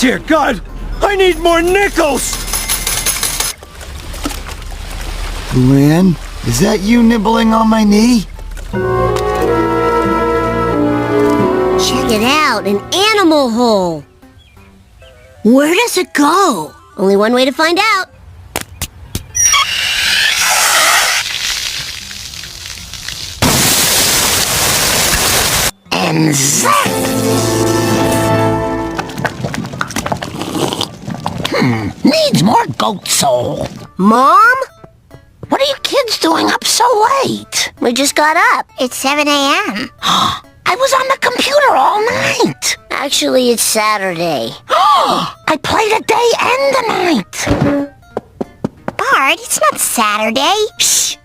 Dear God, I need more nickels! Luann, is that you nibbling on my knee? Check it out, an animal hole. Where does it go? Only one way to find out. And zap! Needs more goat soul. Mom? What are you kids doing up so late? We just got up. It's 7 a.m. I was on the computer all night. Actually, it's Saturday. I played a day and a night. Bart, it's not Saturday. Shh!